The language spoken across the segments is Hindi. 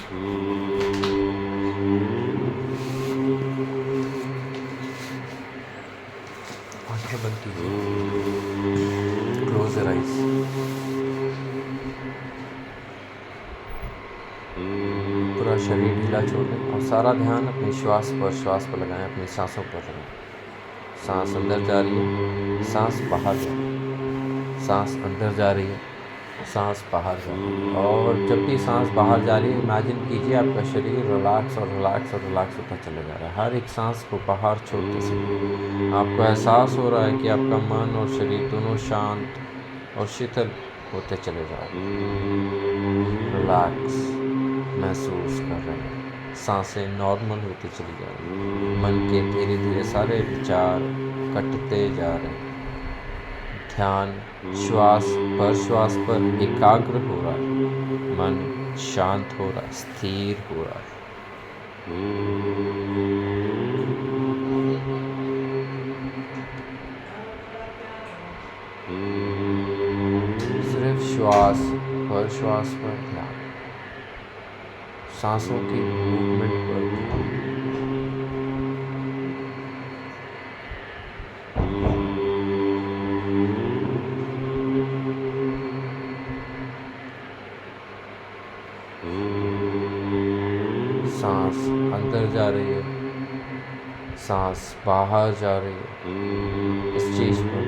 आंखें बंद कीजिए, क्लोज योर आइज। पूरा शरीर ढीला छोड़ दें और सारा ध्यान अपने श्वास पर लगाएं, अपनी सांसों पर लगाएं। सांस अंदर जा रही है, सांस बाहर जा रही है, सांस अंदर जा रही है, सांस बाहर जा रही है। और जब भी सांस बाहर जा रही है, इमेजिन कीजिए आपका शरीर रिलैक्स और रिलैक्स और रिलैक्स होता चला जा रहा है। हर एक सांस को बाहर छोड़ते समय आपको एहसास हो रहा है कि आपका मन और शरीर दोनों शांत और शीतल होते चले जा रहे हैं। रिलैक्स महसूस कर रहे हैं, सांसें नॉर्मल होती चली जा रही हैं, मन के धीरे धीरे सारे विचार कटते जा रहे हैं। ध्यान श्वास पर एकाग्र हो रहा है, मन शांत हो रहा है, स्थिर हो रहा है। सिर्फ श्वास पर ध्यान, सांसों की मूवमेंट पर ध्यान। सांस अंदर जा रही है, सांस बाहर जा रही है, इस चीज पर।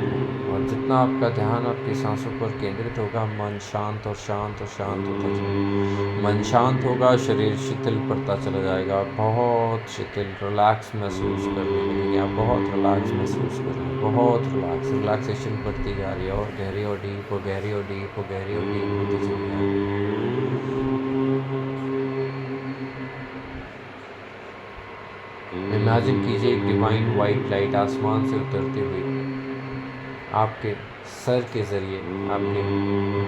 और जितना आपका ध्यान आपकी सांसों पर केंद्रित होगा, मन शांत और शांत और शांत होता जाएगा। मन शांत होगा, शरीर शीतल पड़ता चला जाएगा, बहुत शीतल रिलैक्स महसूस करने लगेंगे आप, बहुत रिलैक्स महसूस कर रहे हैं, बहुत रिलैक्सेशन बढ़ती जा रही है और गहरी और डीप और गहरी और डीप और गहरी और डीप होती चली जा रही है। इमेजिन कीजिए एक डिवाइन वाइट लाइट आसमान से उतरती हुई आपके सर के ज़रिए आपके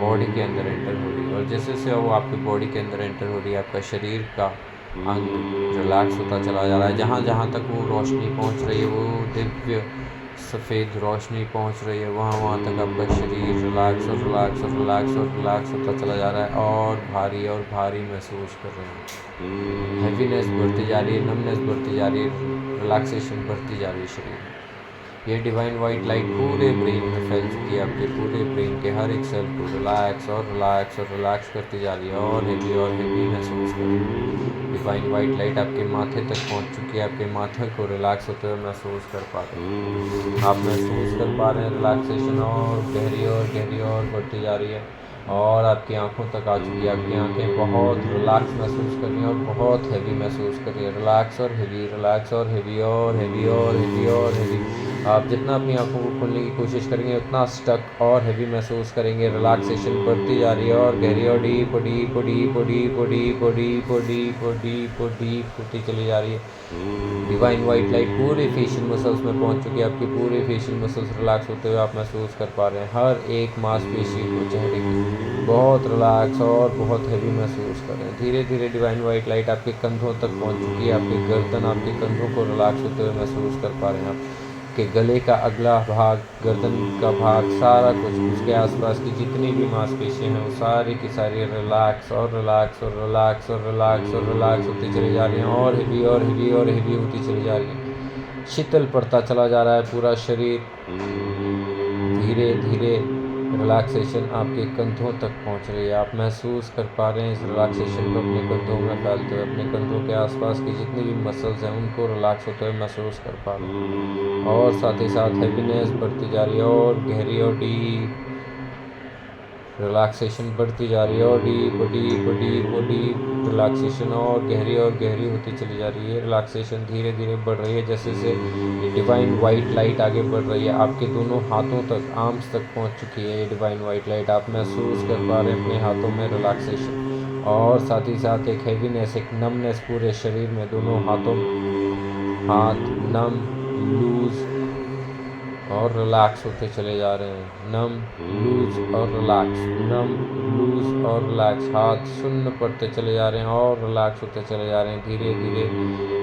बॉडी के अंदर एंटर हो रही है। और जैसे जैसे वो आपके बॉडी के अंदर एंटर हो रही है, आपका शरीर का अंग रिलैक्स होता चला जा रहा है। जहाँ जहाँ तक वो रोशनी पहुँच रही है, वो दिव्य सफ़ेद रोशनी पहुँच रही है, वहाँ वहाँ तक आपका शरीर रिलैक्स और रिलैक्स और रिलैक्स और रिलैक्स होता चला जा रहा है और भारी महसूस कर रहे हैं। हैवीनेस बढ़ती जा रही है, नमनेस बढ़ती जा रही है, रिलैक्सेशन बढ़ती जा रही है शरीर में। ये डिवाइन वाइट लाइट पूरे ब्रेन में फैल चुकी है, आपके पूरे ब्रेन के हर एक सेल को रिलैक्स और रिलैक्स और रिलैक्स करती जा रही है और हेवी महसूस कर रही है। डिवाइन वाइट लाइट आपके माथे तक पहुंच चुकी है, आपके माथे को रिलैक्स होते हुए महसूस कर पा रहे हैं। आप महसूस कर पा रहे हैं रिलैक्सेशन और गहरी और बढ़ती जा रही है और आपकी आंखों तक आ चुकी है। आपकी आंखें बहुत रिलैक्स महसूस कर रही हैं और बहुत हैवी महसूस कर रही है। रिलैक्स और हैवी, रिलैक्स और हैवी और हैवी और हैवी और हैवी। आप जितना अपनी आंखों को खोलने की कोशिश करेंगे उतना स्टक और हैवी महसूस करेंगे। रिलैक्सेशन बढ़ती जा रही है और गहरी और डीप होती चली जा रही है। डिवाइन वाइट लाइट पूरे फेशियल मसल्स में पहुंच चुकी है, आपके पूरे फेशियल मसल्स रिलैक्स होते हुए आप महसूस कर पा रहे हैं। हर एक मांसपेशी को चेहरे की बहुत रिलैक्स और बहुत हैवी महसूस कर रहे हैं। धीरे धीरे डिवाइन वाइट लाइट आपके कंधों तक पहुंच चुकी है, आपके गर्दन, आपके कंधों को रिलैक्स होते हुए महसूस कर पा रहे हैं। आप के गले का अगला भाग, गर्दन का भाग, सारा कुछ, उसके आसपास की जितनी भी मांसपेशियां हैं वो सारी की सारी रिलैक्स और रिलैक्स और रिलैक्स और रिलैक्स और रिलैक्स होती चली जा रही हैं और हैवी और हैवी और हैवी होती चली जा रही है। शीतल पड़ता चला जा रहा है पूरा शरीर। धीरे धीरे रिलैक्सेशन आपके कंधों तक पहुंच रही है, आप महसूस कर पा रहे हैं इस रिलैक्सेशन को अपने कंधों में फैलते हुए। अपने कंधों के आसपास की जितनी भी मसल्स हैं उनको रिलैक्स होते हुए महसूस कर पा रहे हैं और साथ ही साथ हैवीनेस बढ़ती जा रही है और गहरी और डीप रिलैक्सेशन बढ़ती जा रही है और डीप रिलैक्सेशन और गहरी होती चली जा रही है। रिलैक्सेशन धीरे धीरे बढ़ रही है जैसे जैसे डिवाइन वाइट लाइट आगे बढ़ रही है। आपके दोनों हाथों तक, आर्म्स तक पहुंच चुकी है ये डिवाइन वाइट लाइट। आप महसूस कर पा रहे हैं अपने हाथों में रिलैक्सेशन और साथ ही साथ एक हैवीनेस, एक नमनेस पूरे शरीर में। दोनों हाथों, हाथ नम, लूज और रिलैक्स होते चले जा रहे हैं। नम, लूज और रिलैक्स, नम, लूज और रिलैक्स। हाथ शून्य पड़ते चले जा रहे हैं और रिलैक्स होते चले जा रहे हैं। धीरे धीरे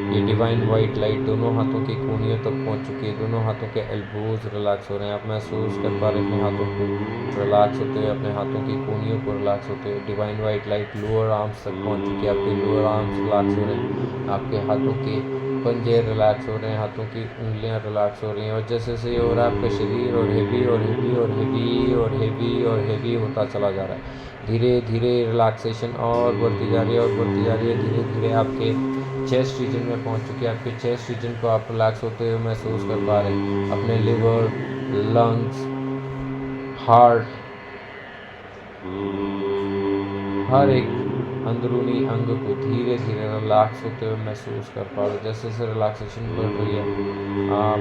ये डिवाइन वाइट लाइट दोनों हाथों की कोहनियों तक पहुंच चुकी है। दोनों हाथों के एल्बोज रिलैक्स हो रहे हैं। आप महसूस कर पा रहे हैं अपने हाथों को रिलैक्स होते हुए, अपने हाथों की कोहनियों को रिलैक्स होते हुए। Divine white light lower arms तक पहुंच चुकी है। आपके लोअर आर्म्स रिलैक्स हो रहे हैं। आपके हाथों के पंजे रिलैक्स हो रहे हैं, हाथों की उंगलियां रिलैक्स हो रही हैं। और जैसे जैसे ये हो रहा है आपका शरीर और हेवी और हेवी और हेवी और हेवी और हेवी होता चला जा रहा है। धीरे धीरे रिलैक्सेशन और बढ़ती जा रही है और बढ़ती जा रही है। धीरे धीरे आपके चेस्ट रीजन में पहुंच चुकी है। आपके चेस्ट रीजन को आप रिलैक्स होते हुए महसूस कर पा रहे हैं। अपने लिवर, लंग्स, हार्ट, हर एक अंदरूनी अंग को धीरे धीरे रिलैक्स होते हुए महसूस कर पा रहे हो। जैसे जैसे रिलैक्सेशन बढ़ रही है, आप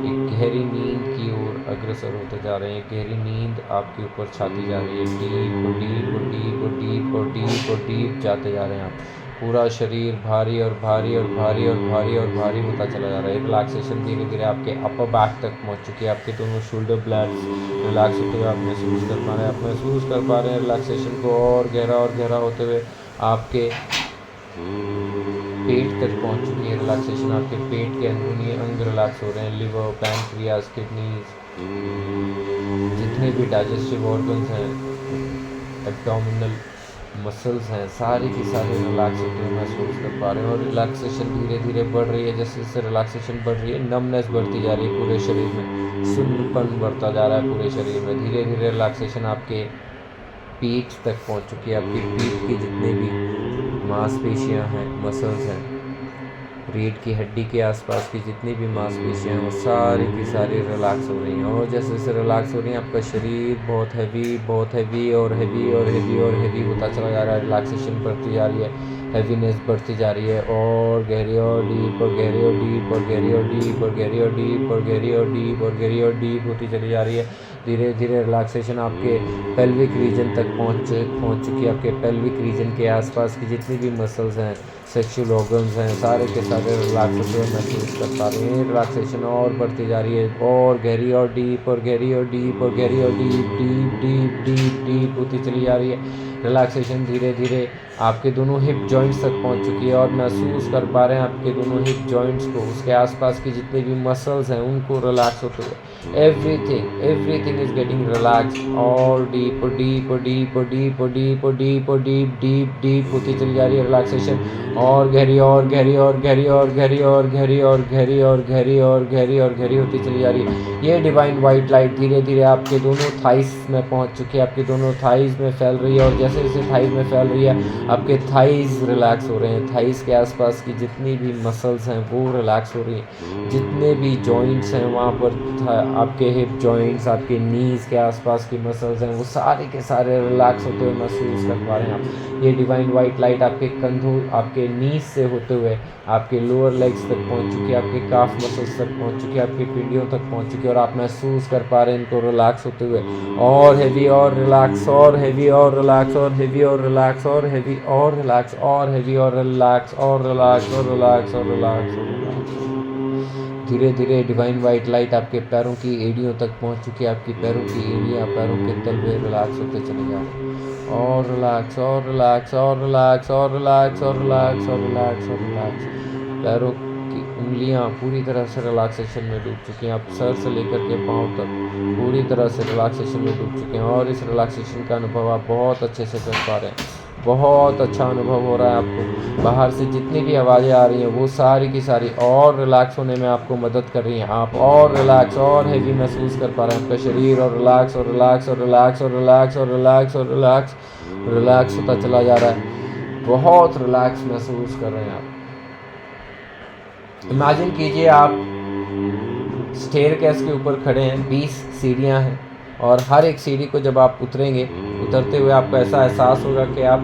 एक गहरी नींद की ओर अग्रसर होते जा रहे हैं। गहरी नींद आपके ऊपर छाती जा रही है। डीप और डीप और डीप और डीप और डीप और डीप जाते जा रहे हैं आप। पूरा शरीर भारी और भारी और भारी और भारी और भारी होता चला जा रहा है। रिलैक्सेशन धीरे धीरे आपके अपर बैक तक पहुंच चुकी है। आपके दोनों शोल्डर ब्लैड्स रिलैक्स होते हुए आप महसूस कर पा रहे हैं। आप महसूस कर पा रहे हैं रिलैक्सेशन को और गहरा होते हुए आपके पेट तक पहुंच चुकी है रिलैक्सेशन। आपके पेट के अंदरूनी अंग रिलैक्स हो रहे हैं। लिवर, पैनक्रियाज, किडनीज, जितने भी डाइजेस्टिव ऑर्गन्स हैं, एब्डोमिनल मसल्स हैं, सारे की सारे रिलैक्स होते हुए महसूस कर पा रहे हैं। और रिलैक्सेशन धीरे धीरे बढ़ रही है। जैसे जैसे रिलैक्सेशन बढ़ रही है, नमनेस बढ़ती जा रही है पूरे शरीर में। सुन्नपन बढ़ता जा रहा है पूरे शरीर में। धीरे धीरे रिलैक्सेशन आपके पीठ तक पहुंच चुकी है। आपकी पीठ की जितने भी मांसपेशियां हैं, मसल्स हैं, रीढ़ की हड्डी के आसपास की जितनी भी मांसपेशियां हैं, वो सारी की सारी रिलैक्स हो रही हैं। और जैसे जैसे रिलैक्स हो रही हैं, आपका शरीर बहुत हैवी और हैवी और हैवी और हैवी होता चला जा रहा है। रिलैक्सेशन बढ़ती जा रही है, हैवीनेस बढ़ती जा रही है और गहरी और डीप और गहरी और डीप और गहरी और डीप और गहरी और डीप और गहरी और डीप और गहरी और डीप होती चली जा रही है। धीरे धीरे रिलैक्सेशन आपके पेल्विक रीजन तक पहुंच चुकी है। आपके पेल्विक रीजन के आसपास की जितनी भी मसल्स हैं, सेक्सुअल ऑर्गन्स हैं, सारे के सारे रिलैक्स होते हुए महसूस कर पा रहे हैं। रिलैक्सेशन और बढ़ती जा रही है और गहरी और डीप और गहरी और डीप और गहरी और deep deep deep deep deep होती चली जा रही है। रिलैक्सेशन धीरे धीरे आपके दोनों हिप जॉइंट्स तक पहुंच चुकी है और महसूस कर पा रहे हैं आपके दोनों हिप जॉइंट्स को, उसके आसपास की जितने भी मसल्स हैं उनको रिलैक्स होते हुए। एवरीथिंग इज गेटिंग रिलैक्स और डीप और डीप और डीप और डीप और डीप और डीप और डीप डीप डीप होती चली जा रही है रिलैक्सेशन। और गहरी और गहरी और गहरी और गहरी और गहरी और गहरी और गहरी और गहरी और गहरी होती चली जा रही है। ये डिवाइन वाइट लाइट धीरे धीरे आपके दोनों थाइस में पहुंच चुकी है। आपके दोनों थाइस में फैल रही है और जैसे जैसे थाइस में फैल रही है, आपके थाइस रिलैक्स हो रहे हैं। थाइस के आसपास की जितनी भी मसल्स हैं वो रिलैक्स हो रही हैं। जितने भी जॉइंट्स हैं वहाँ पर आपके हिप जॉइंट्स, आपके नीज़ के आसपास की मसल्स हैं, वो सारे के सारे रिलैक्स होते हुए महसूस कर पा रहे हैं आप। ये डिवाइन वाइट लाइट आपके कंधों, आपके नीज से होते हुए आपके लोअर लेग्स तक पहुंच चुकी है। आपके काफ मसल्स तक पहुंच चुकी है। आपकी पिंडियों तक पहुंच चुकी है और आप महसूस कर पा रहे हैं इनको रिलैक्स होते हुए। और हैवी और रिलैक्स और हैवी और रिलैक्स और हैवी और रिलैक्स और हैवी और रिलैक्स और हैवी और रिलैक्स और रिलैक्स और रिलैक्स और रिलैक्स और रिलैक्स। धीरे धीरे डिवाइन वाइट लाइट आपके पैरों की एड़ियों तक पहुंच चुकी है। आपकी पैरों की एड़ियाँ, पैरों के तलवे रिलैक्स होते चले जा रहे हैं और रिलैक्स और रिलैक्स और रिलैक्स और रिलैक्स और रिलैक्स और रिलैक्स और रिलैक्स। पैरों की उंगलियां पूरी तरह से रिलैक्सेशन में डूब चुकी हैं। आप सर से लेकर के पांव तक पूरी तरह से रिलैक्सेशन में डूब चुके हैं और इस रिलैक्सेशन का अनुभव आप बहुत अच्छे से कर पा रहे हैं। बहुत अच्छा अनुभव हो रहा है आपको। बाहर से जितनी भी आवाज़ें आ रही हैं वो सारी की सारी और रिलैक्स होने में आपको मदद कर रही हैं। आप और रिलैक्स और हैवी महसूस कर पा रहे हैं। आपका शरीर और रिलैक्स और रिलैक्स और रिलैक्स और रिलैक्स और रिलैक्स और रिलैक्स रिलैक्स होता चला जा रहा है। बहुत रिलैक्स महसूस कर रहे हैं आप। इमेजिन कीजिए आप स्टेयरकेस के ऊपर खड़े हैं, 20 सीढ़ियां हैं और हर एक सीढ़ी को जब आप उतरेंगे, उतरते हुए आपको ऐसा एहसास होगा कि आप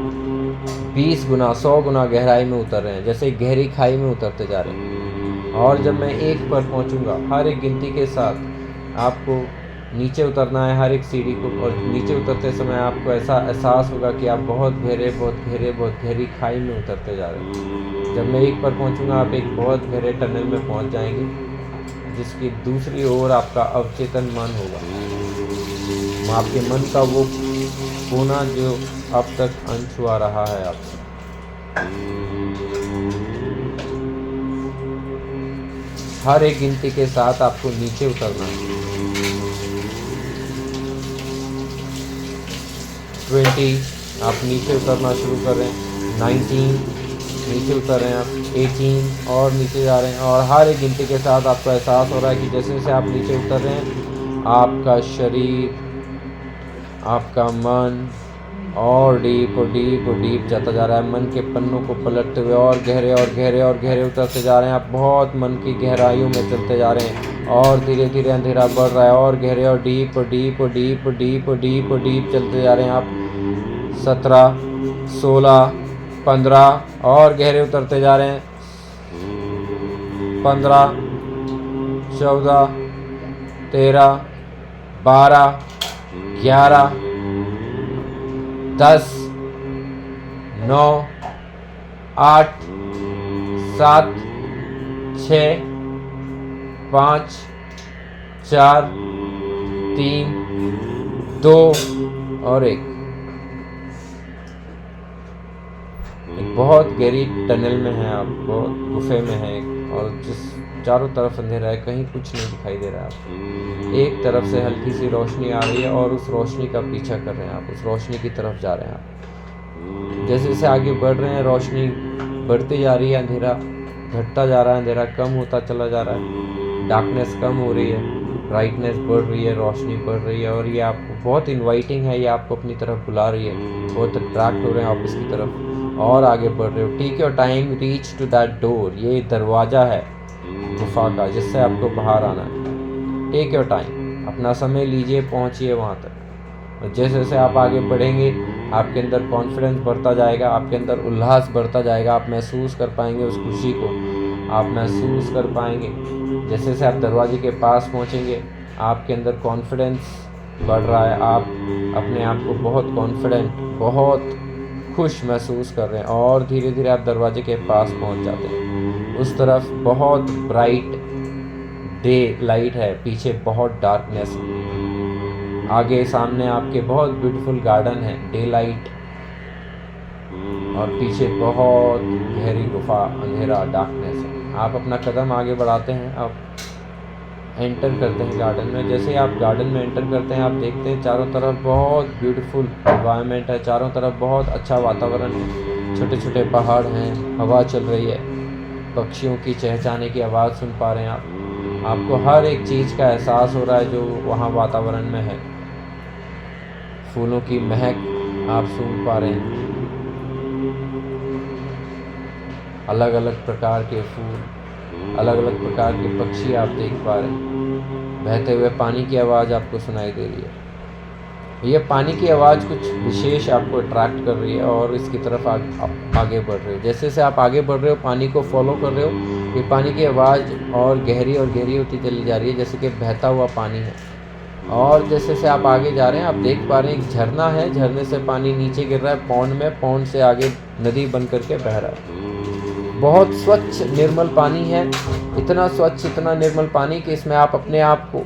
20 गुना 100 गुना गहराई में उतर रहे हैं, जैसे गहरी खाई में उतरते जा रहे हैं। और जब मैं 1 पर पहुंचूंगा, हर एक गिनती के साथ आपको नीचे उतरना है हर एक सीढ़ी को, और नीचे उतरते समय आपको ऐसा एहसास होगा कि आप बहुत गहरी खाई में उतरते जा रहे हैं। जब मैं 1 पर पहुंचूंगा, आप एक बहुत गहरे टनल में पहुंच जाएंगे, जिसकी दूसरी ओर आपका अवचेतन मन होगा। आपके मन का वो कोना जो अब तक अनछुआ रहा है आपसे। हर एक गिनती के साथ आपको नीचे उतरना है। 20 आप नीचे उतरना शुरू कर रहे हैं। 19 नीचे उतर रहे हैं आप। 18 और नीचे जा रहे हैं। और हर एक गिनती के साथ आपको एहसास हो रहा है कि जैसे जैसे आप नीचे उतर रहे हैं, आपका शरीर, आपका मन और डीप जाता जा रहा है। मन के पन्नों को पलटते हुए और गहरे और गहरे और गहरे उतरते जा रहे हैं। आप बहुत मन की गहराइयों में चलते जा रहे हैं और धीरे धीरे अंधेरा बढ़ रहा है और गहरे और डीप चलते जा रहे हैं आप। 17, 16, 15 और गहरे उतरते जा रहे हैं। 15, 14, 13, 12, 11, 10, 9, 8, 7, 6, 5, 4, 3, 2 और 1। एक बहुत गहरी टनल में है आप, बहुत गुफे में है और जिस चारों तरफ अंधेरा है, कहीं कुछ नहीं दिखाई दे रहा है आपको। एक तरफ से हल्की सी रोशनी आ रही है और उस रोशनी का पीछा कर रहे हैं आप, उस रोशनी की तरफ जा रहे हैं आप। जैसे जैसे आगे बढ़ रहे हैं, रोशनी बढ़ती जा रही है, अंधेरा घटता जा रहा है, अंधेरा कम होता चला जा रहा है, डार्कनेस कम हो रही है, ब्राइटनेस बढ़ रही है, रोशनी बढ़ रही है और ये आपको बहुत इन्वाइटिंग है, ये आपको अपनी तरफ बुला रही है। बहुत अट्रैक्ट हो रहे हैं आप इसकी तरफ और आगे बढ़ रहे हो। Take your time, reach to that door. ये दरवाज़ा है गुफा का जिससे आपको बाहर आना है। टेक योर टाइम, अपना समय लीजिए, पहुंचिए वहां तक। और जैसे जैसे आप आगे बढ़ेंगे, आपके अंदर कॉन्फिडेंस बढ़ता जाएगा, आपके अंदर उल्लास बढ़ता जाएगा। आप महसूस कर पाएंगे उस खुशी को, आप महसूस कर पाएंगे। जैसे जैसे आप दरवाजे के पास पहुंचेंगे, आपके अंदर कॉन्फिडेंस बढ़ रहा है। आप अपने आप को बहुत कॉन्फिडेंट, बहुत खुश महसूस कर रहे हैं और धीरे धीरे आप दरवाजे के पास पहुंच जाते हैं। उस तरफ बहुत ब्राइट डे लाइट है, पीछे बहुत डार्कनेस है। आगे सामने आपके बहुत ब्यूटीफुल गार्डन है, डे लाइट, और पीछे बहुत गहरी गुफा, अंधेरा, डार्कनेस है। आप अपना कदम आगे बढ़ाते हैं, आप एंटर करते हैं गार्डन में। जैसे ही आप गार्डन में एंटर करते हैं, आप देखते हैं चारों तरफ बहुत ब्यूटीफुल एनवायरनमेंट है, चारों तरफ बहुत अच्छा वातावरण है, छोटे छोटे पहाड़ हैं, हवा चल रही है, पक्षियों की चहचहाने की आवाज़ सुन पा रहे हैं आप। आपको हर एक चीज़ का एहसास हो रहा है जो वहाँ वातावरण में है। फूलों की महक आप सूंघ पा रहे हैं, अलग अलग प्रकार के फूल, अलग अलग प्रकार के पक्षी आप देख पा रहे हैं। बहते हुए पानी की आवाज़ आपको सुनाई दे रही है। यह पानी की आवाज़ कुछ विशेष आपको अट्रैक्ट कर रही है और इसकी तरफ आगे बढ़ रहे हो। जैसे जैसे आप आगे बढ़ रहे हो, पानी को फॉलो कर रहे हो, ये पानी की आवाज़ और गहरी होती चली जा रही है, जैसे कि बहता हुआ पानी है। और जैसे जैसे आप आगे जा रहे हैं, आप देख पा रहे हैं एक झरना है, झरने से पानी नीचे गिर रहा है पौंड में, पौंड से आगे नदी बन करके बह रहा है। बहुत स्वच्छ निर्मल पानी है, इतना स्वच्छ, इतना निर्मल पानी कि इसमें आप अपने आप को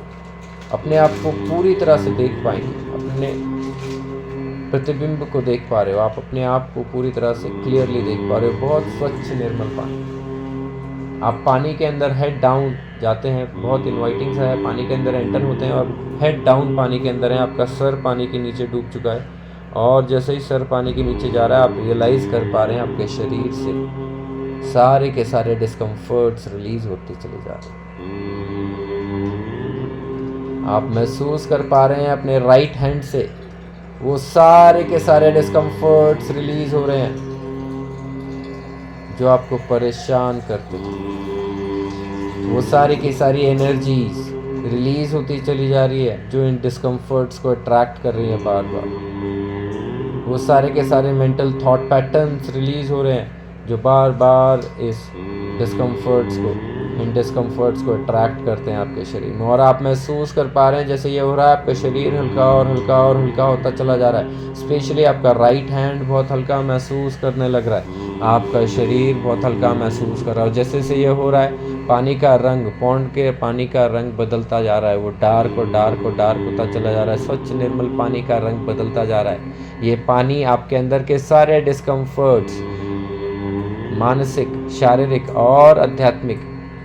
पूरी तरह से देख पाएंगे, अपने प्रतिबिंब को देख पा रहे हो, आप अपने आप को पूरी तरह से क्लियरली देख पा रहे हो। बहुत स्वच्छ निर्मल पानी। आप पानी के अंदर हेड डाउन जाते हैं, बहुत इनवाइटिंग सा है। पानी के अंदर एंटर होते हैं और हेड डाउन पानी के अंदर है। आपका सर पानी के नीचे डूब चुका है और जैसे ही सर पानी के नीचे जा रहा है, आप रियलाइज़ कर पा रहे हैं आपके शरीर से सारे के सारे डिस्कम्फर्ट्स रिलीज होते चले जा रहे हैं। आप महसूस कर पा रहे हैं अपने राइट हैंड से वो सारे के सारे डिस्कम्फर्ट्स रिलीज हो रहे हैं जो आपको परेशान करते थे। वो सारी की सारी एनर्जीज रिलीज होती चली जा रही है जो इन डिस्कम्फर्ट्स को अट्रैक्ट कर रही है बार बार। वो सारे के सारे मेंटल थॉट पैटर्न्स रिलीज हो रहे हैं जो बार बार इन डिस्कम्फर्ट्स को अट्रैक्ट करते हैं आपके शरीर में। और आप महसूस कर पा रहे हैं जैसे ये हो रहा है, आपका शरीर हल्का और हल्का और हल्का होता चला जा रहा है। स्पेशली आपका राइट हैंड बहुत हल्का महसूस करने लग रहा है, आपका शरीर बहुत हल्का महसूस कर रहा है। जैसे से ये हो रहा है, पानी का रंग, पौंड के पानी का रंग बदलता जा रहा है, वो डार्क होता चला जा रहा है। स्वच्छ निर्मल पानी का रंग बदलता जा रहा है। ये पानी आपके अंदर के सारे डिस्कम्फर्ट्स, मानसिक, शारीरिक और आध्यात्मिक,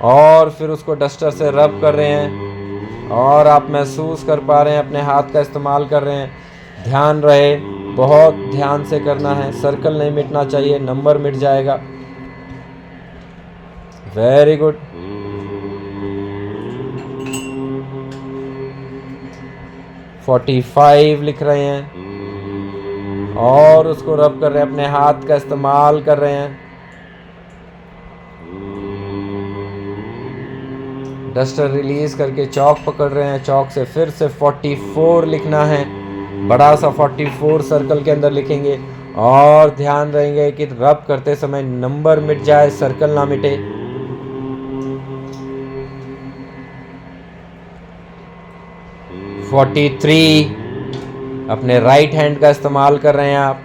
और फिर उसको डस्टर से रब कर रहे हैं और आप महसूस कर पा रहे हैं, अपने हाथ का इस्तेमाल कर रहे हैं। ध्यान रहे, बहुत ध्यान से करना है, सर्कल नहीं मिटना चाहिए, नंबर मिट जाएगा। Very good. $45 लिख रहे हैं और उसको रब कर रहे हैं, अपने हाथ का इस्तेमाल कर रहे हैं। डस्टर रिलीज करके चौक पकड़ रहे हैं, चौक से फिर से 44 लिखना है, बड़ा सा 44 सर्कल के अंदर लिखेंगे और ध्यान रहेंगे कि रब करते समय नंबर मिट जाए, सर्कल ना मिटे। अपने राइट हैंड का इस्तेमाल कर रहे हैं आप।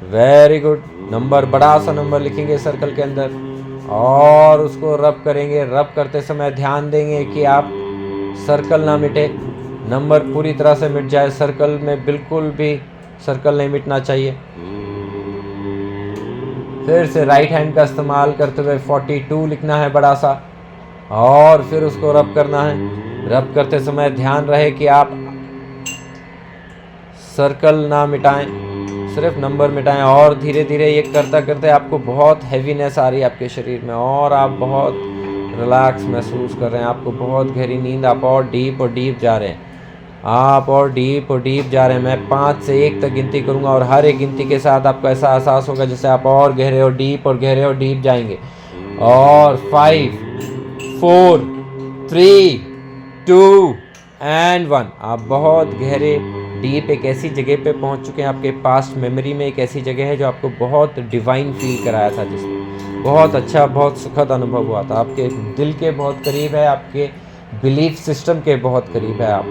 Very good. नंबर, बड़ा सा नंबर लिखेंगे सर्कल के अंदर और उसको रब करेंगे। रब करते समय ध्यान देंगे कि आप सर्कल ना मिटे, नंबर पूरी तरह से मिट जाए। सर्कल में बिल्कुल भी सर्कल नहीं मिटना चाहिए। फिर से राइट हैंड का इस्तेमाल करते हुए 42 लिखना है बड़ा सा और फिर उसको रब करना है। रब करते समय ध्यान रहे कि आप सर्कल ना मिटाएं, सिर्फ नंबर मिटाएं। और धीरे धीरे ये करते करते आपको बहुत हैवीनेस आ रही है आपके शरीर में और आप बहुत रिलैक्स महसूस कर रहे हैं। आपको बहुत गहरी नींद, आप और डीप जा रहे हैं, आप और डीप जा रहे हैं। मैं 5 से 1 तक गिनती करूंगा और हर एक गिनती के साथ आपको ऐसा एहसास होगा जैसे आप और गहरे और डीप जाएंगे। और 5, 4, 3, 2 एंड 1। आप बहुत गहरे डीप एक ऐसी जगह पे पहुंच चुके हैं, आपके पास्ट मेमोरी में एक ऐसी जगह है जो आपको बहुत डिवाइन फील कराया था, जिसमें बहुत अच्छा, बहुत सुखद अनुभव हुआ था। आपके दिल के बहुत करीब है, आपके बिलीफ सिस्टम के बहुत करीब है आप।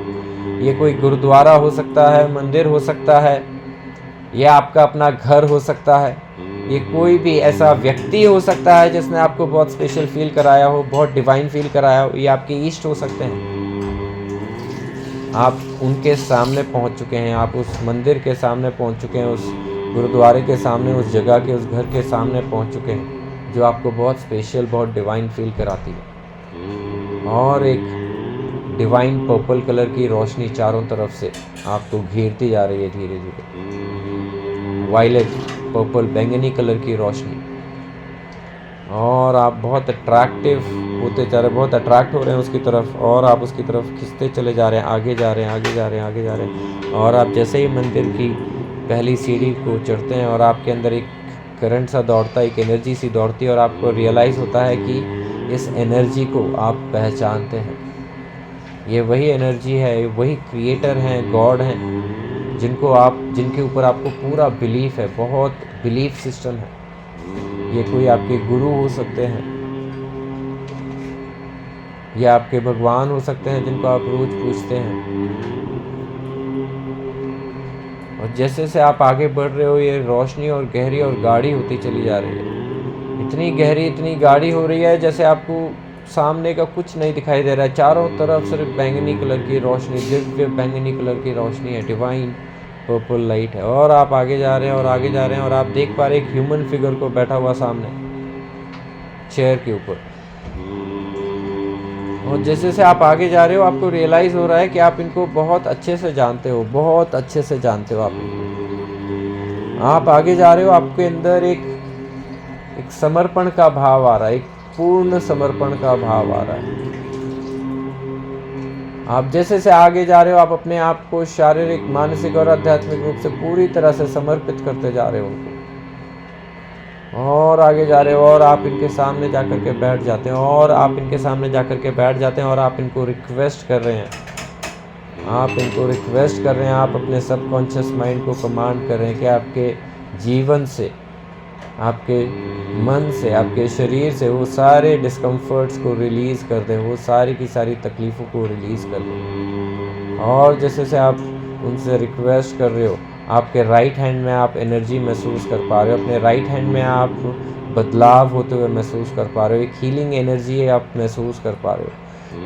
ये कोई गुरुद्वारा हो सकता है, मंदिर हो सकता है, या आपका अपना घर हो सकता है, ये कोई भी ऐसा व्यक्ति हो सकता है जिसने आपको बहुत स्पेशल फील कराया हो, बहुत डिवाइन फील कराया हो। ये आपके ईष्ट हो सकते हैं। आप उनके सामने पहुंच चुके हैं, आप उस मंदिर के सामने पहुंच चुके हैं, उस गुरुद्वारे के सामने, उस जगह के, उस घर के सामने पहुंच चुके हैं जो आपको बहुत स्पेशल, बहुत डिवाइन फील कराती है। और एक डिवाइन पर्पल कलर की रोशनी चारों तरफ से आपको घेरती जा रही है धीरे धीरे। वायलेट, पर्पल, बैंगनी कलर की रोशनी, और आप बहुत अट्रैक्टिव होते जा रहे हैं, बहुत अट्रैक्ट हो रहे हैं उसकी तरफ और आप उसकी तरफ खिंचते चले जा रहे हैं, आगे जा रहे हैं। और आप जैसे ही मंदिर की पहली सीढ़ी को चढ़ते हैं और आपके अंदर एक करंट सा दौड़ता है, एक एनर्जी सी दौड़ती है और आपको रियलाइज़ होता है कि इस एनर्जी को आप पहचानते हैं। ये वही एनर्जी है, वही क्रिएटर हैं, गॉड हैं, जिनके ऊपर आपको पूरा बिलीफ है, बहुत बिलीफ सिस्टम है। ये कोई आपके गुरु हो सकते हैं, या आपके भगवान हो सकते हैं जिनको आप रोज पूछते हैं। और जैसे जैसे आप आगे बढ़ रहे हो, ये रोशनी और गहरी और गाढ़ी होती चली जा रही है। इतनी गहरी, इतनी गाढ़ी हो रही है जैसे आपको सामने का कुछ नहीं दिखाई दे रहा है। चारों तरफ सिर्फ बैंगनी कलर की रोशनी, दिव्य बैंगनी कलर की रोशनी है, डिवाइन पर्पल लाइट है। और आप आगे जा रहे हैं और आप देख पा रहे हैं एक ह्यूमन फिगर को बैठा हुआ सामने चेयर के ऊपर। और जैसे जैसे आप आगे जा रहे हो आपको रियलाइज हो रहा है कि आप इनको बहुत अच्छे से जानते हो, बहुत अच्छे से जानते हो आप आगे जा रहे हो, आपके अंदर एक समर्पण का भाव आ रहा है, एक पूर्ण समर्पण का भाव आ रहा है। आप जैसे से आगे जा रहे हो आप अपने आप को शारीरिक, मानसिक और आध्यात्मिक रूप से पूरी तरह से समर्पित करते जा रहे हो उनको। और आगे जा रहे हो और आप इनके सामने जाकर के बैठ जाते हैं और आप इनके सामने जाकर के बैठ जाते हैं और आप इनको रिक्वेस्ट कर रहे हैं, आप अपने सबकॉन्शियस माइंड को कमांड कर रहे हैं कि आपके जीवन से, आपके मन से, आपके शरीर से वो सारे डिस्कम्फर्ट्स को रिलीज़ कर दें, वो सारी की सारी तकलीफ़ों को रिलीज़ कर दें। और जैसे से आप उनसे रिक्वेस्ट कर रहे हो, आपके राइट हैंड में आप एनर्जी महसूस कर पा रहे हो, अपने राइट हैंड में आप बदलाव होते हुए महसूस कर पा रहे हो, एक हीलिंग एनर्जी आप महसूस कर पा रहे हो।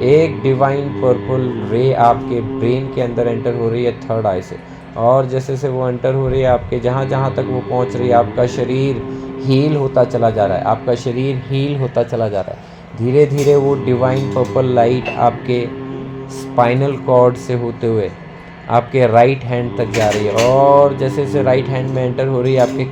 एक डिवाइन पर्पल रे आपके ब्रेन के अंदर एंटर हो रही है थर्ड आई से, और जैसे से वो एंटर हो रही है आपके जहाँ जहाँ तक वो पहुँच रही है, आपका शरीर हील होता चला जा रहा है, आपका शरीर हील होता चला जा रहा है। धीरे धीरे वो डिवाइन पर्पल लाइट आपके स्पाइनल कॉर्ड से होते हुए आपके राइट हैंड तक जा रही है, और जैसे जैसे राइट हैंड में एंटर हो रही है आपके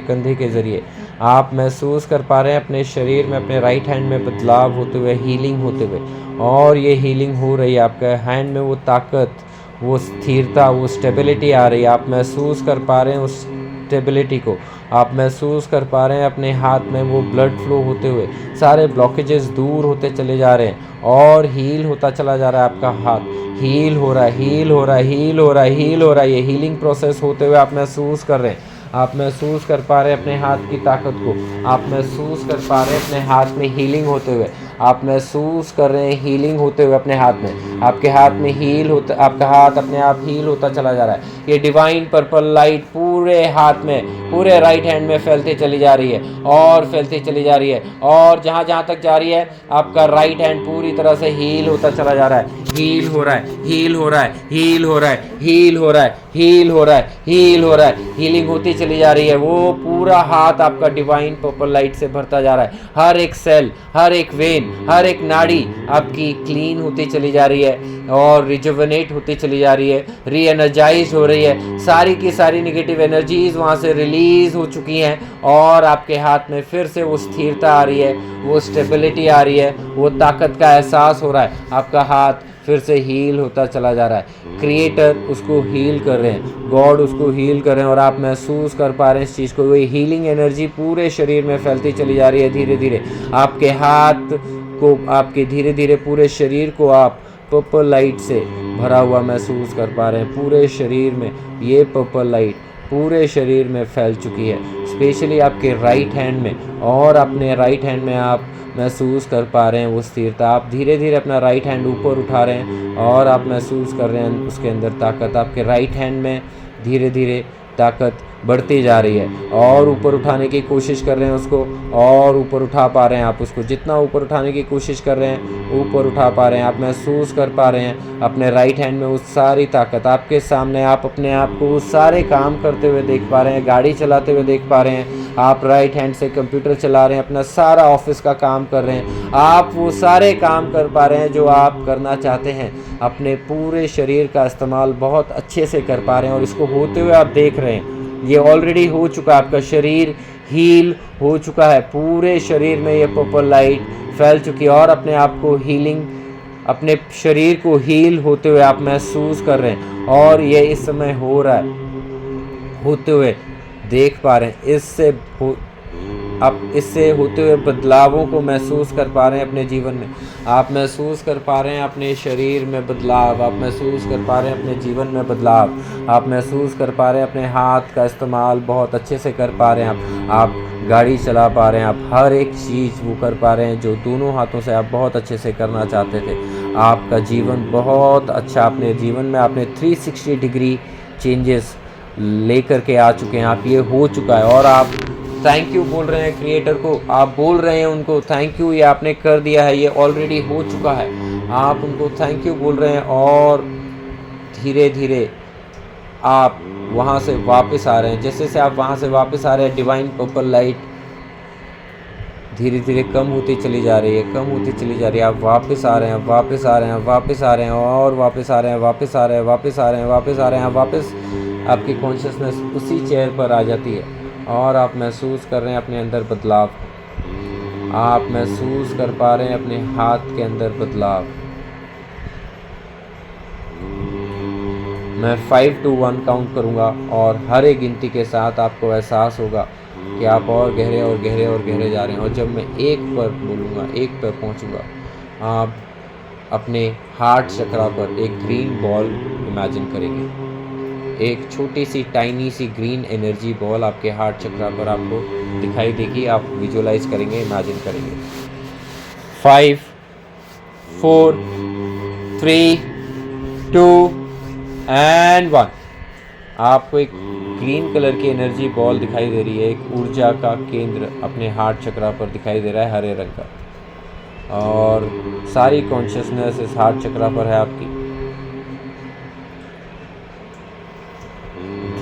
कंधे के ज़रिए आप महसूस कर पा रहे हैं अपने शरीर में, अपने राइट हैंड में बदलाव होते हुए, हीलिंग होते हुए। और ये हीलिंग हो रही है, आपके हैंड में वो ताकत, वो स्थिरता, वो स्टेबिलिटी आ रही है। आप महसूस कर पा रहे हैं उस स्टेबिलिटी को, आप महसूस कर पा रहे हैं अपने हाथ में वो ब्लड फ्लो होते हुए, सारे ब्लॉकेजेस दूर होते चले जा रहे हैं और हील होता चला जा रहा है। आपका हाथ हील हो रहा है, हील हो रहा है, हील हो रहा है, हील हो रहा है। ये हीलिंग प्रोसेस होते हुए आप महसूस कर रहे हैं, आप महसूस कर पा रहे हैं अपने हाथ की ताकत को, आप महसूस कर पा रहे हैं अपने हाथ में हीलिंग होते हुए, आप महसूस कर रहे हैं हीलिंग होते हुए अपने हाथ में। आपके हाथ में हील होता, आपका हाथ अपने आप हील होता चला जा रहा है। ये डिवाइन पर्पल लाइट पूरे हाथ में, पूरे राइट हैंड में फैलते चली जा रही है और फैलती चली जा रही है, और जहाँ जहाँ तक जा रही है आपका राइट हैंड पूरी तरह से हील होता चला जा रहा है। हील हो रहा है, हील हो रहा है, हील हो रहा है, हील हो रहा है, हील हो रहा है, हील हो रहा है। हीलिंग होती चली जा रही है। वो पूरा हाथ आपका डिवाइन पर्पल लाइट से भरता जा रहा है। हर एक सेल, हर एक वेन, हर एक नाड़ी आपकी क्लीन होती चली जा रही है और रिजुवनेट होती चली जा रही है, री एनर्जाइज हो रही है। सारी की सारी नेगेटिव एनर्जीज वहाँ से रिलीज हो चुकी हैं और आपके हाथ में फिर से वो स्थिरता आ रही है, वो स्टेबिलिटी आ रही है, वो ताकत का एहसास हो रहा है। आपका हाथ फिर से हील होता चला जा रहा है। क्रिएटर उसको हील कर रहे हैं, गॉड उसको हील कर रहे हैं, और आप महसूस कर पा रहे हैं इस चीज़ को। वही हीलिंग एनर्जी पूरे शरीर में फैलती चली जा रही है धीरे धीरे। आपके हाथ को, आपके धीरे धीरे पूरे शरीर को आप पर्पल लाइट से भरा हुआ महसूस कर पा रहे हैं। पूरे शरीर में ये पर्पल लाइट पूरे शरीर में फैल चुकी है, स्पेशली आपके राइट हैंड में, और अपने राइट हैंड में आप महसूस कर पा रहे हैं वो स्थिरता। आप धीरे धीरे अपना राइट हैंड ऊपर उठा रहे हैं और आप महसूस कर रहे हैं उसके अंदर ताकत। आपके राइट हैंड में धीरे धीरे ताकत बढ़ती जा रही है और ऊपर उठाने की कोशिश कर रहे हैं उसको, और ऊपर उठा पा रहे हैं आप उसको। जितना ऊपर उठाने की कोशिश कर रहे हैं ऊपर उठा पा रहे हैं। आप महसूस कर पा रहे हैं अपने राइट हैंड में उस सारी ताकत आपके सामने। आप अपने आप को उस सारे काम करते हुए देख पा रहे हैं, गाड़ी चलाते हुए देख पा रहे हैं। आप राइट हैंड से कंप्यूटर चला रहे हैं, अपना सारा ऑफिस का काम कर रहे हैं। आप वो सारे काम कर पा रहे हैं जो आप करना चाहते हैं। अपने पूरे शरीर का इस्तेमाल बहुत अच्छे से कर पा रहे हैं और इसको होते हुए आप देख रहे हैं। ये ऑलरेडी हो चुका है, आपका शरीर हील हो चुका है। पूरे शरीर में ये पर्पल लाइट फैल चुकी है और अपने आप को हीलिंग, अपने शरीर को हील होते हुए आप महसूस कर रहे हैं। और ये इस समय हो रहा है, होते हुए देख पा रहे हैं। आप इससे होते हुए बदलावों को महसूस कर पा रहे हैं अपने जीवन में। आप महसूस कर पा रहे हैं अपने शरीर में बदलाव, आप महसूस कर पा रहे हैं अपने जीवन में बदलाव, आप महसूस कर पा रहे हैं अपने हाथ का इस्तेमाल बहुत अच्छे से कर पा रहे हैं। आप गाड़ी चला पा रहे हैं, आप हर एक चीज़ वो कर पा रहे हैं जो दोनों हाथों से आप बहुत अच्छे से करना चाहते थे। आपका जीवन बहुत अच्छा, अपने जीवन में आपने 360 डिग्री चेंजेस लेकर के आ चुके हैं। आप ये हो चुका है और आप थैंक यू बोल रहे हैं क्रिएटर को। आप बोल रहे हैं उनको थैंक यू, ये आपने कर दिया है, ये ऑलरेडी हो चुका है। आप उनको थैंक यू बोल रहे हैं और धीरे धीरे आप वहाँ से वापस आ रहे हैं। जैसे से आप वहाँ से वापस आ रहे हैं, डिवाइन पर्पल लाइट धीरे धीरे कम होती चली जा रही है, कम होती चली जा रही है। आप वापस आ रहे हैं, वापस आ रहे हैं, वापस आ रहे हैं और वापस आ रहे हैं, वापस आ रहे हैं, वापस आ रहे हैं, वापस आ रहे हैं। वापस आपकी कॉन्शियसनेस उसी चेयर पर आ जाती है और आप महसूस कर रहे हैं अपने अंदर बदलाव। आप महसूस कर पा रहे हैं अपने हाथ के अंदर बदलाव। मैं 5 to 1 काउंट करूँगा और हर एक गिनती के साथ आपको एहसास होगा कि आप और गहरे और गहरे और गहरे जा रहे हैं। और जब मैं 1 पर बोलूँगा, 1 पर पहुँचूँगा, आप अपने हार्ट चक्रा पर एक ग्रीन बॉल इमेजिन करेंगे। एक छोटी सी टाइनी सी ग्रीन एनर्जी बॉल आपके हार्ट चक्रा पर आपको दिखाई देगी। आप विजुअलाइज करेंगे, इमेजिन करेंगे। 5 4 3 2 एंड 1। आपको एक ग्रीन कलर की एनर्जी बॉल दिखाई दे रही है। एक ऊर्जा का केंद्र अपने हार्ट चक्रा पर दिखाई दे रहा है, हरे रंग का, और सारी कॉन्शियसनेस इस हार्ट चक्रा पर है आपकी।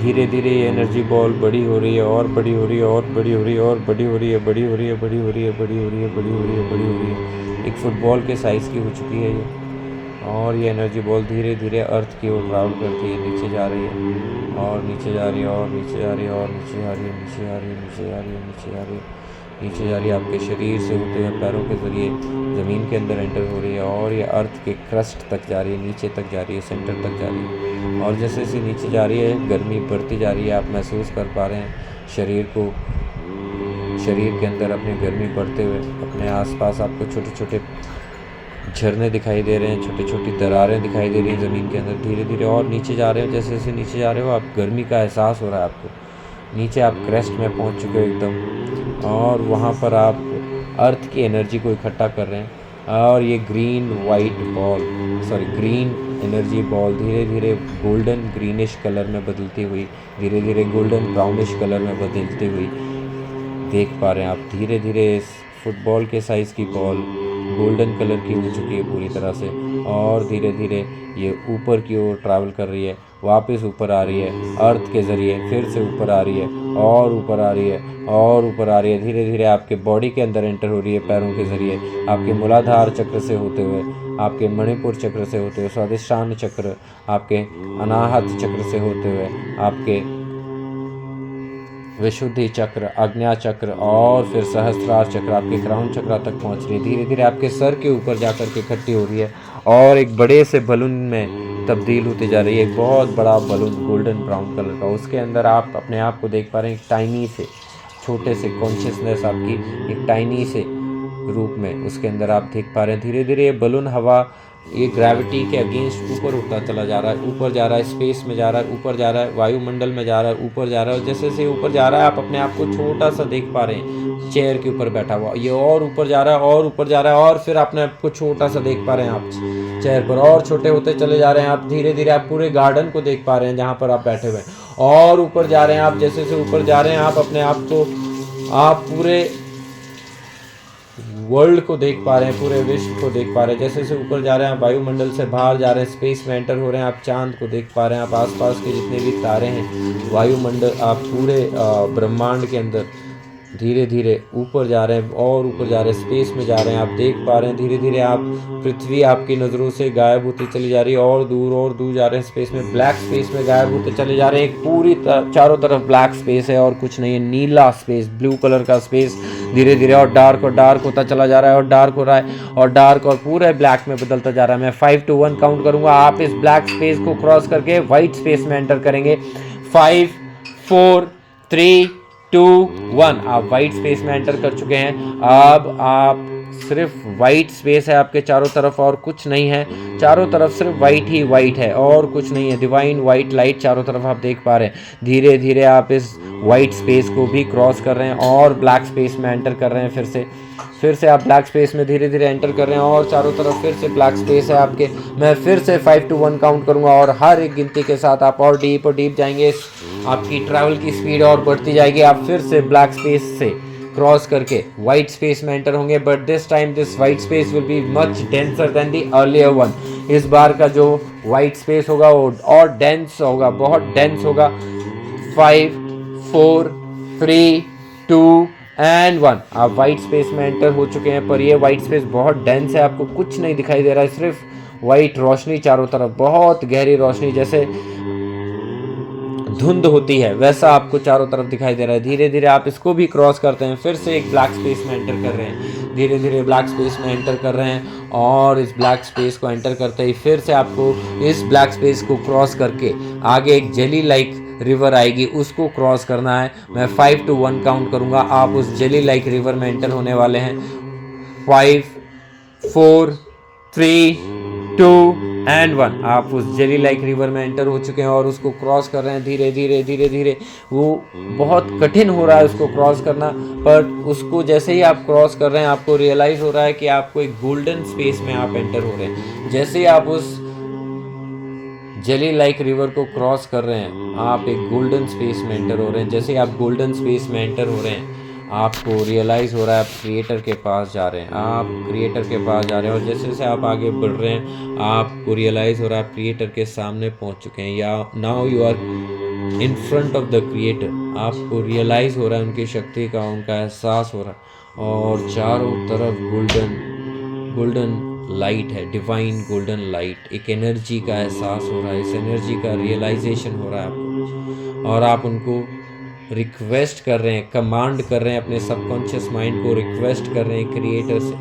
धीरे धीरे ये एनर्जी बॉल बड़ी हो रही है और बड़ी हो रही है और बड़ी हो रही है और बड़ी हो रही है, बड़ी हो रही है, बड़ी हो रही है, बड़ी हो रही है, बड़ी हो रही है, बड़ी हो रही है। एक फुटबॉल के साइज़ की हो चुकी है ये। और ये एनर्जी बॉल धीरे धीरे अर्थ की ओर ट्रैवल करती है, नीचे जा रही है और नीचे जा रही है और नीचे जा रही है और नीचे जा रही है, नीचे जा रही है, नीचे जा रही है, नीचे जा रही है, नीचे जा रही है। आपके शरीर से होते हुए पैरों के ज़रिए ज़मीन के अंदर एंटर हो रही है और ये अर्थ के क्रस्ट तक जा रही है, नीचे तक जा रही है, सेंटर तक जा रही है। और जैसे जैसे नीचे जा रही है गर्मी बढ़ती जा रही है, आप महसूस कर पा रहे हैं शरीर को, शरीर के अंदर अपनी गर्मी बढ़ते हुए। अपने आसपास आपको छोटे छोटे झरने दिखाई दे रहे हैं, छोटी छोटी दरारें दिखाई दे रही हैं ज़मीन के अंदर। धीरे धीरे और नीचे जा रहे हो, जैसे जैसे नीचे जा रहे हो आप गर्मी का एहसास हो रहा है आपको। नीचे आप क्रेस्ट में पहुंच चुके हो एकदम, और वहाँ पर आप अर्थ की एनर्जी को इकट्ठा कर रहे हैं। और ये ग्रीन एनर्जी बॉल धीरे धीरे गोल्डन ग्रीनिश कलर में बदलती हुई, धीरे धीरे गोल्डन ब्राउनिश कलर में बदलती हुई देख पा रहे हैं आप। धीरे धीरे इस फुटबॉल के साइज़ की बॉल गोल्डन कलर की हो चुकी है पूरी तरह से, और धीरे धीरे ये ऊपर की ओर ट्रैवल कर रही है, वापस ऊपर आ रही है अर्थ के ज़रिए, फिर से ऊपर आ रही है और ऊपर आ रही है और ऊपर आ रही है। धीरे धीरे आपके बॉडी के अंदर एंटर हो रही है पैरों के ज़रिए, आपके मूलाधार चक्र से होते हुए, आपके मणिपुर चक्र से होते हुए, स्वादिष्टान चक्र, आपके अनाहत चक्र से होते हुए, आपके विशुद्धि चक्र, आज्ञा चक्र और फिर सहस्त्रार चक्र, आपके क्राउन चक्र तक पहुंच रही है। धीरे धीरे आपके सर के ऊपर जाकर के इकट्ठी हो रही है और एक बड़े से बलून में तब्दील होती जा रही है। एक बहुत बड़ा बलून गोल्डन ब्राउन कलर का, उसके अंदर आप अपने आप को देख पा रहे हैं एक टाइनी से छोटे से कॉन्शियसनेस, आपकी एक टाइनी से रूप में उसके अंदर आप देख पा रहे हैं। धीरे धीरे ये बलून हवा, ये ग्रेविटी के अगेंस्ट ऊपर उठता चला जा रहा है, ऊपर जा रहा है, स्पेस में जा रहा है, ऊपर जा रहा है, वायुमंडल में जा रहा है, ऊपर जा रहा है। और जैसे जैसे ऊपर जा रहा है आप अपने आप को छोटा सा देख पा रहे हैं चेयर के ऊपर बैठा हुआ, ये और ऊपर जा रहा है और ऊपर जा रहा है, और फिर अपने आप को छोटा सा देख पा रहे हैं आप चेयर पर, और छोटे होते चले जा रहे हैं आप। धीरे धीरे आप पूरे गार्डन को देख पा रहे हैं जहाँ पर आप बैठे हुए हैं, और ऊपर जा रहे हैं आप। जैसे जैसे ऊपर जा रहे हैं आप अपने आप को, आप पूरे वर्ल्ड को देख पा रहे हैं, पूरे विश्व को देख पा रहे हैं। जैसे जैसे ऊपर जा रहे हैं आप वायुमंडल से बाहर जा रहे हैं, स्पेस में एंटर हो रहे हैं, आप चांद को देख पा रहे हैं, आप आसपास के जितने भी तारे हैं, वायुमंडल, आप पूरे ब्रह्मांड के अंदर धीरे धीरे ऊपर जा रहे हैं और ऊपर जा रहे हैं, स्पेस में जा रहे हैं, आप देख पा रहे हैं। धीरे धीरे आप पृथ्वी आपकी नज़रों से गायब होती चली जा रही है और दूर जा रहे हैं स्पेस में, ब्लैक स्पेस में गायब होते चले जा रहे हैं। एक पूरी चारों तरफ ब्लैक स्पेस है और कुछ नहीं है, नीला स्पेस, ब्लू कलर का स्पेस धीरे धीरे और डार्क होता चला जा रहा है और डार्क हो रहा है और डार्क और पूरे ब्लैक में बदलता जा रहा है। मैं 5 to 1 काउंट करूँगा, आप इस ब्लैक स्पेस को क्रॉस करके वाइट स्पेस में एंटर करेंगे। 5 4 3 2 1 आप वाइट स्पेस में एंटर कर चुके हैं। अब आप सिर्फ वाइट स्पेस है आपके चारों तरफ और कुछ नहीं है, चारों तरफ सिर्फ वाइट ही वाइट है और कुछ नहीं है। डिवाइन वाइट लाइट चारों तरफ आप देख पा रहे हैं। धीरे धीरे आप इस वाइट स्पेस को भी क्रॉस कर रहे हैं और ब्लैक स्पेस में एंटर कर रहे हैं। फिर से आप ब्लैक स्पेस में धीरे धीरे एंटर कर रहे हैं और चारों तरफ फिर से ब्लैक स्पेस है आपके। मैं फिर से 5 to 1 काउंट करूंगा और हर एक गिनती के साथ आप और डीप जाएंगे, आपकी ट्रैवल की स्पीड और बढ़ती जाएगी। आप फिर से ब्लैक स्पेस से क्रॉस करके वाइट स्पेस में एंटर होंगे, but this time this white space will be much denser then the earlier one. इस बार का जो वाइट स्पेस होगा वो और डेंस होगा, बहुत डेंस होगा। 5 4 3 2 एंड 1 आप वाइट स्पेस में एंटर हो चुके हैं, पर ये वाइट स्पेस बहुत डेंस है, आपको कुछ नहीं दिखाई दे रहा है, सिर्फ वाइट रोशनी चारों तरफ, बहुत गहरी रोशनी, जैसे धुंध होती है वैसा आपको चारों तरफ दिखाई दे रहा है। धीरे धीरे आप इसको भी क्रॉस करते हैं, फिर से एक ब्लैक स्पेस में एंटर कर रहे हैं। धीरे धीरे ब्लैक स्पेस में एंटर कर रहे हैं और इस ब्लैक स्पेस को एंटर करते ही फिर से आपको इस ब्लैक स्पेस को क्रॉस करके आगे एक जेली लाइक रिवर आएगी, उसको क्रॉस करना है। मैं 5 to 1 काउंट करूंगा, आप उस जेली लाइक रिवर में एंटर होने वाले हैं। 5 4 3 2 एंड 1 आप उस जेली लाइक रिवर में एंटर हो चुके हैं और उसको क्रॉस कर रहे हैं धीरे धीरे। वो बहुत कठिन हो रहा है उसको क्रॉस करना, पर उसको जैसे ही आप क्रॉस कर रहे हैं आपको रियलाइज़ हो रहा है कि आपको एक गोल्डन स्पेस में आप एंटर हो रहे हैं। जैसे ही आप उस जेली लाइक रिवर को क्रॉस कर रहे हैं आप एक गोल्डन स्पेस में एंटर हो रहे हैं। जैसे ही आप गोल्डन स्पेस में एंटर हो रहे हैं आपको रियलाइज़ हो रहा है आप क्रिएटर के पास जा रहे हैं, आप क्रिएटर के पास जा रहे हैं। और जैसे जैसे आप आगे बढ़ रहे हैं आपको रियलाइज़ हो रहा है आप क्रिएटर के सामने पहुंच चुके हैं, या now you are in front of the creator. आपको रियलाइज़ हो रहा है उनकी शक्ति का, उनका एहसास हो रहा है। और चारों तरफ गोल्डन लाइट है, डिवाइन गोल्डन लाइट। एक एनर्जी का एहसास हो रहा है, इस एनर्जी का रियलाइजेशन हो रहा है आपको। और आप उनको रिक्वेस्ट कर रहे हैं, कमांड कर रहे हैं, अपने सबकॉन्शियस माइंड को रिक्वेस्ट कर रहे हैं क्रिएटर से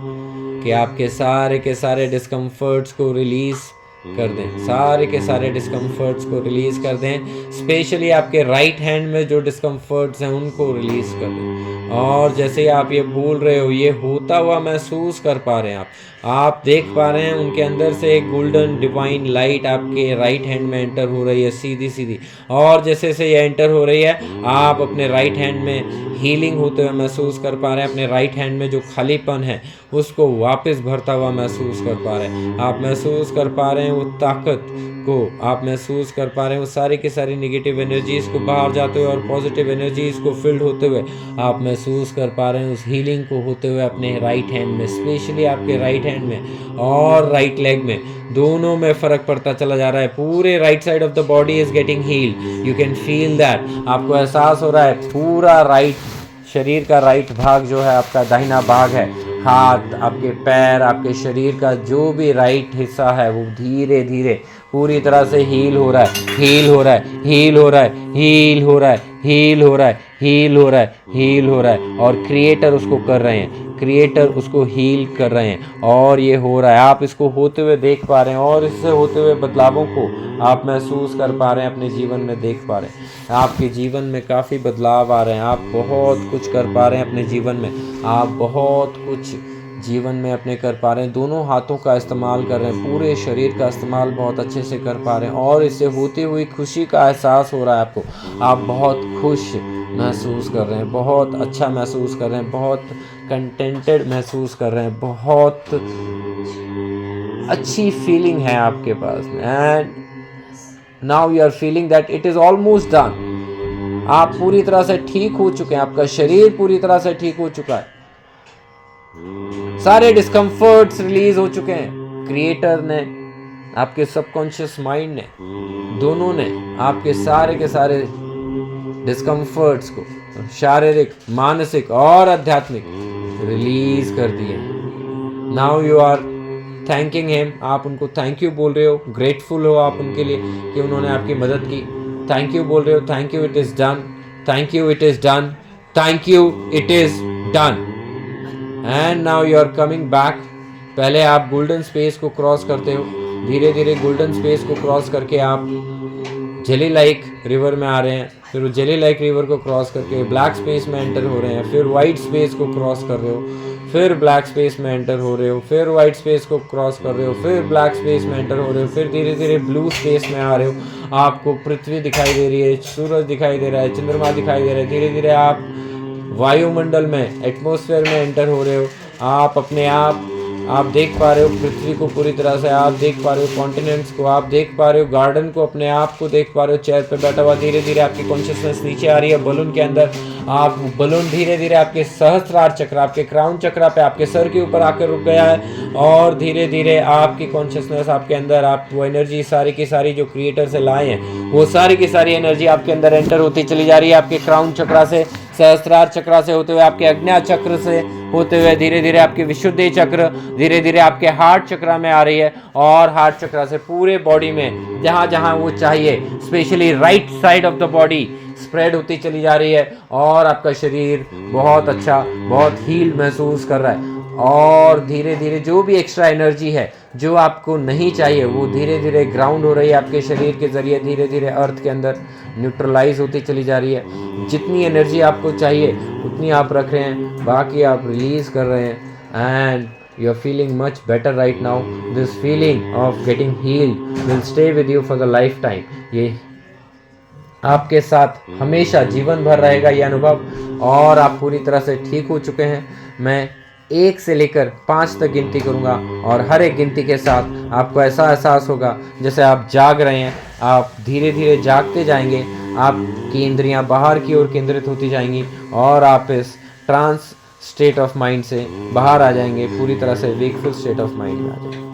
कि आपके सारे के सारे डिस्कम्फर्ट्स को रिलीज़ कर दें, सारे के सारे डिस्कम्फर्ट्स को रिलीज़ कर दें। स्पेशली आपके राइट हैंड में जो डिस्कम्फर्ट्स हैं उनको रिलीज़ कर दें। और जैसे आप ये बोल रहे हो, ये होता हुआ महसूस कर पा रहे हैं आप देख पा रहे हैं उनके अंदर से एक गोल्डन डिवाइन लाइट आपके राइट हैंड में एंटर हो रही है सीधी सीधी। और जैसे जैसे ये एंटर हो रही है, आप अपने राइट हैंड में हीलिंग होते हुए महसूस कर पा रहे हैं। अपने राइट हैंड में जो खालीपन है उसको वापस भरता हुआ महसूस कर पा रहे हैं। आप महसूस कर पा रहे हैं वो ताकत को, आप महसूस कर पा रहे हैं वो सारी की सारी नेगेटिव एनर्जीज़ को बाहर जाते हुए और पॉजिटिव एनर्जीज़ को फिल्ड होते हुए आप महसूस कर पा रहे हैं उस हीलिंग को होते हुए अपने राइट हैंड में, स्पेशली आपके राइट हैंड में और राइट लेग में, दोनों में फ़र्क पड़ता चला जा रहा है। पूरे right side of the body is getting heeled, you can feel that. आपको एहसास हो रहा है पूरा राइट शरीर का राइट भाग जो है आपका दाहिना भाग है, हाथ, आपके पैर, आपके शरीर का जो भी राइट हिस्सा है वो धीरे धीरे पूरी तरह से हील हो रहा है, हील हो रहा है, हील हो रहा है, हील हो रहा है, हील हो रहा है, हील हो रहा है, हील हो रहा है। और क्रिएटर उसको कर रहे हैं, क्रिएटर उसको हील कर रहे हैं और ये हो रहा है। आप इसको होते हुए देख पा रहे हैं और इससे होते हुए बदलावों को आप महसूस कर पा रहे हैं, अपने जीवन में देख पा रहे हैं। आपके जीवन में काफ़ी बदलाव आ रहे हैं, आप बहुत कुछ कर पा रहे हैं अपने जीवन में, आप बहुत कुछ जीवन में अपने कर पा रहे हैं। दोनों हाथों का इस्तेमाल कर रहे हैं, पूरे शरीर का इस्तेमाल बहुत अच्छे से कर पा रहे हैं और इससे होती हुई खुशी का एहसास हो रहा है आपको। आप बहुत खुश महसूस कर रहे हैं, बहुत अच्छा महसूस कर रहे हैं, बहुत कंटेंटेड महसूस कर रहे हैं, बहुत अच्छी फीलिंग है आपके पास। And now you are feeling that it is almost done. आप पूरी तरह से ठीक हो चुके हैं, आपका शरीर पूरी तरह से ठीक हो चुका है, सारे डिस्कम्फर्ट्स रिलीज हो चुके हैं। क्रिएटर ने, आपके सबकॉन्शियस माइंड ने, दोनों ने आपके सारे के सारे डिस्कम्फर्ट्स को शारीरिक, मानसिक और आध्यात्मिक रिलीज कर दिए। Now you are thanking him. आप उनको थैंक यू बोल रहे हो, ग्रेटफुल हो आप उनके लिए कि उन्होंने आपकी मदद की। थैंक यू बोल रहे हो, thank you it is done, thank you it is done, thank you it is done. And now you are coming back. पहले आप गोल्डन स्पेस को क्रॉस करते हो, धीरे धीरे गोल्डन स्पेस को क्रॉस करके आप जेली लाइक रिवर में आ रहे हैं। फिर जेली लाइक रिवर को क्रॉस करके ब्लैक स्पेस में एंटर हो रहे हैं, फिर वाइट स्पेस को क्रॉस कर रहे हो, फिर ब्लैक स्पेस में एंटर हो रहे हो, फिर वाइट स्पेस को क्रॉस कर रहे हो, फिर ब्लैक स्पेस में एंटर हो रहे हो, फिर धीरे धीरे ब्लू स्पेस में आ रहे हो। आपको पृथ्वी दिखाई दे रही है, सूरज दिखाई दे रहा है, चंद्रमा दिखाई दे रहा है। धीरे धीरे आप वायुमंडल में, एटमॉस्फेयर में एंटर हो रहे हो। आप अपने आप देख पा रहे हो पृथ्वी को पूरी तरह से, आप देख पा रहे हो कॉन्टिनेंट्स को, आप देख पा रहे हो गार्डन को, अपने आप को देख पा रहे हो चेयर पे बैठा हुआ। धीरे धीरे आपकी कॉन्शियसनेस नीचे आ रही है बलून के अंदर। आप बलून धीरे धीरे आपके सहस्त्रार चक्र, आपके क्राउन चक्र पे, आपके सर के ऊपर आकर रुक गया है और धीरे धीरे आपकी कॉन्शियसनेस आपके अंदर, आप वो एनर्जी सारी की सारी जो क्रिएटर से लाए हैं वो सारी की सारी एनर्जी आपके अंदर एंटर होती चली जा रही है। आपके क्राउन चक्र से, सहस्त्रार चक्र से होते हुए, आपके अग्न्या चक्र से होते हुए धीरे धीरे आपके विशुद्धि चक्र, धीरे धीरे आपके हार्ट चक्र में आ रही है और हार्ट चक्र से पूरे बॉडी में जहाँ जहाँ वो चाहिए, specially right side of the body spread होती चली जा रही है और आपका शरीर बहुत अच्छा, बहुत हील महसूस कर रहा है। और धीरे धीरे जो भी एक्स्ट्रा एनर्जी है जो आपको नहीं चाहिए वो धीरे धीरे ग्राउंड हो रही है आपके शरीर के ज़रिए, धीरे धीरे अर्थ के अंदर न्यूट्रलाइज होती चली जा रही है। जितनी एनर्जी आपको चाहिए उतनी आप रख रहे हैं, बाकी आप रिलीज़ कर रहे हैं and you are feeling much better right now. This feeling of getting healed will stay with you for the lifetime. ये आपके साथ हमेशा जीवन भर रहेगा ये अनुभव और आप पूरी तरह से ठीक हो चुके हैं। मैं 1 से लेकर 5 तक गिनती करूंगा और हर एक गिनती के साथ आपको ऐसा एहसास होगा जैसे आप जाग रहे हैं। आप धीरे धीरे जागते जाएंगे, आपकी इंद्रियां बाहर की ओर केंद्रित होती जाएंगी और आप इस ट्रांस स्टेट ऑफ माइंड से बाहर आ जाएंगे, पूरी तरह से वेकफुल स्टेट ऑफ माइंड में आ जाएंगे।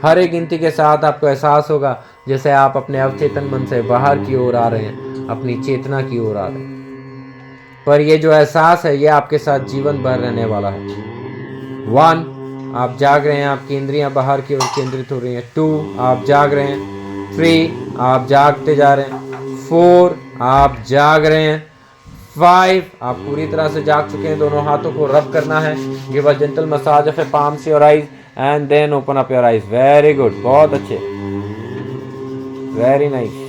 हर एक गिनती के साथ आपको एहसास होगा जैसे आप अपने अवचेतन मन से बाहर की ओर आ रहे हैं, अपनी चेतना की ओर आ रहे हैं। पर ये जो एहसास है ये आपके साथ जीवन भर रहने वाला है। 1, आप जाग रहे हैं, आपकी इंद्रियां बाहर की ओर केंद्रित हो रही हैं। 2, आप जाग रहे हैं। 3, आप जागते जा रहे हैं। 4, आप जाग रहे हैं। 5, आप पूरी तरह से जाग चुके हैं। दोनों हाथों को रब करना है। Give a gentle massage of palms your eyes and then open up your eyes. Very good, बहुत अच्छे, वेरी नाइस।